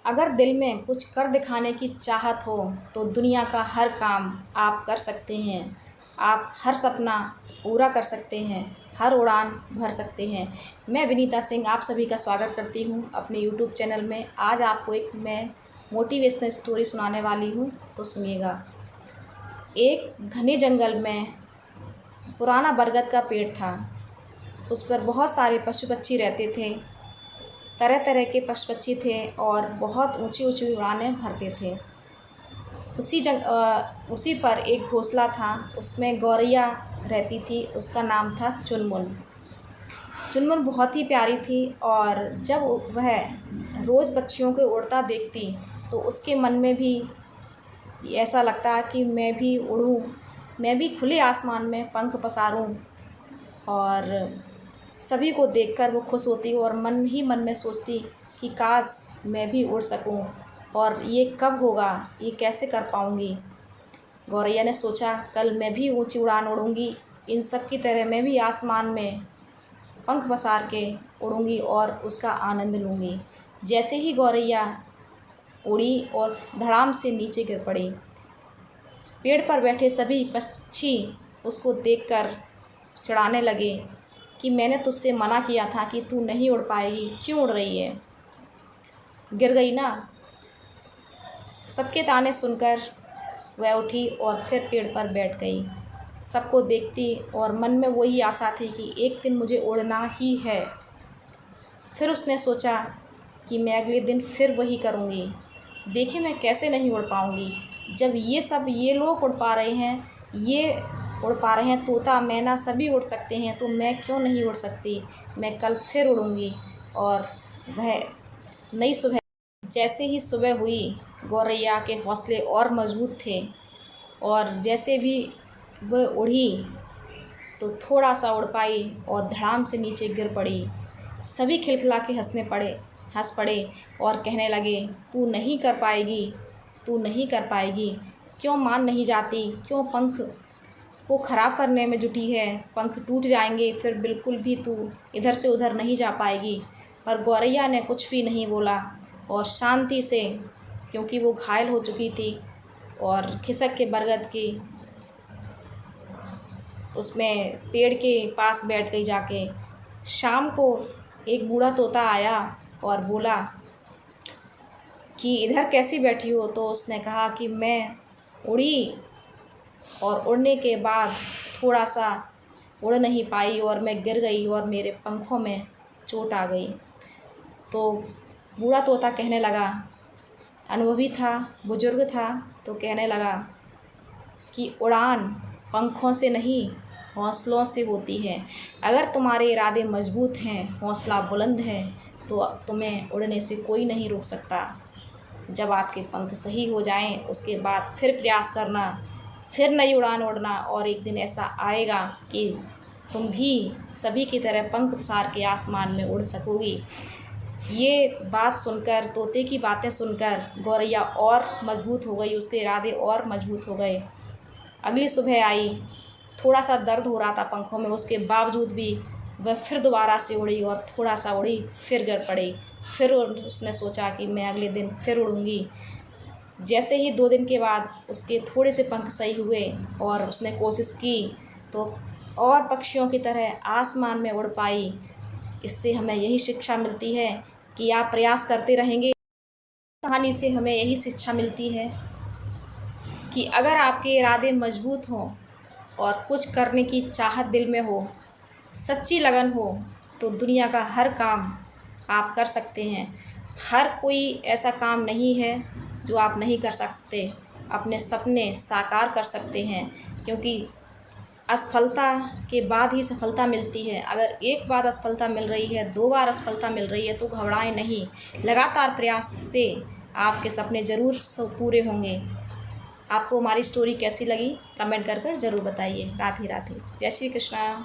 अगर दिल में कुछ कर दिखाने की चाहत हो तो दुनिया का हर काम आप कर सकते हैं। आप हर सपना पूरा कर सकते हैं, हर उड़ान भर सकते हैं। मैं विनीता सिंह आप सभी का स्वागत करती हूँ अपने यूट्यूब चैनल में। आज आपको एक मैं मोटिवेशनल स्टोरी सुनाने वाली हूँ, तो सुनिएगा। एक घने जंगल में पुराना बरगद का पेड़ था। उस पर बहुत सारे पशु पक्षी रहते थे। तरह तरह के पशु पक्षी थे और बहुत ऊंची ऊंची उड़ानें भरते थे। उसी पर एक घोंसला था। उसमें गौरैया रहती थी। उसका नाम था चुनमुन। चुनमुन बहुत ही प्यारी थी और जब वह रोज़ पक्षियों को उड़ता देखती तो उसके मन में भी ऐसा लगता कि मैं भी उड़ूं, मैं भी खुले आसमान में पंख पसारूं। और सभी को देखकर वो खुश होती और मन ही मन में सोचती कि काश मैं भी उड़ सकूं, और ये कब होगा, ये कैसे कर पाऊंगी। गौरैया ने सोचा कल मैं भी ऊंची उड़ान उड़ूंगी, इन सब की तरह मैं भी आसमान में पंख पसार के उड़ूंगी और उसका आनंद लूँगी। जैसे ही गौरैया उड़ी और धड़ाम से नीचे गिर पड़ी, पेड़ पर बैठे सभी पक्षी उसको देखकर चिढ़ाने लगे कि मैंने तुझसे मना किया था कि तू नहीं उड़ पाएगी, क्यों उड़ रही है, गिर गई ना। सबके ताने सुनकर वह उठी और फिर पेड़ पर बैठ गई। सबको देखती और मन में वही आशा थी कि एक दिन मुझे उड़ना ही है। फिर उसने सोचा कि मैं अगले दिन फिर वही करूँगी। देखे मैं कैसे नहीं उड़ पाऊँगी, जब ये लोग उड़ पा रहे हैं, तोता मैना सभी उड़ सकते हैं, तो मैं क्यों नहीं उड़ सकती। मैं कल फिर उड़ूँगी। और वह नई सुबह, जैसे ही सुबह हुई, गौरैया के हौसले और मजबूत थे और जैसे भी वह उड़ी तो थोड़ा सा उड़ पाई और धड़ाम से नीचे गिर पड़ी। सभी खिलखिला के हंस पड़े और कहने लगे तू नहीं कर पाएगी, तू नहीं कर पाएगी, क्यों मान नहीं जाती, क्यों पंख को ख़राब करने में जुटी है। पंख टूट जाएंगे, फिर बिल्कुल भी तू इधर से उधर नहीं जा पाएगी। पर गौरैया ने कुछ भी नहीं बोला और शांति से, क्योंकि वो घायल हो चुकी थी, और खिसक के बरगद की उसमें पेड़ के पास बैठ गई जाके। शाम को एक बूढ़ा तोता आया और बोला कि इधर कैसी बैठी हो। तो उसने कहा कि मैं उड़ी और उड़ने के बाद थोड़ा सा उड़ नहीं पाई और मैं गिर गई और मेरे पंखों में चोट आ गई। तो बूढ़ा तोता कहने लगा, अनुभवी था, बुजुर्ग था, तो कहने लगा कि उड़ान पंखों से नहीं, हौसलों से होती है। अगर तुम्हारे इरादे मजबूत हैं, हौसला बुलंद है, तो तुम्हें उड़ने से कोई नहीं रोक सकता। जब आपके पंख सही हो जाएं, उसके बाद फिर प्रयास करना, फिर नई उड़ान उड़ना, और एक दिन ऐसा आएगा कि तुम भी सभी की तरह पंख पसार के आसमान में उड़ सकोगी। ये बात सुनकर, तोते की बातें सुनकर गौरैया और मजबूत हो गई, उसके इरादे और मजबूत हो गए। अगली सुबह आई, थोड़ा सा दर्द हो रहा था पंखों में, उसके बावजूद भी वह फिर दोबारा से उड़ी और थोड़ा सा उड़ी, फिर गिर पड़ी। फिर उसने सोचा कि मैं अगले दिन फिर उड़ूँगी। जैसे ही 2 दिन के बाद उसके थोड़े से पंख सही हुए और उसने कोशिश की, तो और पक्षियों की तरह आसमान में उड़ पाई। इससे हमें यही शिक्षा मिलती है कि आप प्रयास करते रहेंगे। कहानी से हमें यही शिक्षा मिलती है कि अगर आपके इरादे मजबूत हों और कुछ करने की चाहत दिल में हो, सच्ची लगन हो, तो दुनिया का हर काम आप कर सकते हैं। हर कोई ऐसा काम नहीं है जो आप नहीं कर सकते। अपने सपने साकार कर सकते हैं, क्योंकि असफलता के बाद ही सफलता मिलती है। अगर एक बार असफलता मिल रही है, 2 बार असफलता मिल रही है, तो घबराएं नहीं। लगातार प्रयास से आपके सपने ज़रूर पूरे होंगे। आपको हमारी स्टोरी कैसी लगी, कमेंट कर ज़रूर बताइए। राधे राधे, जय श्री कृष्णा।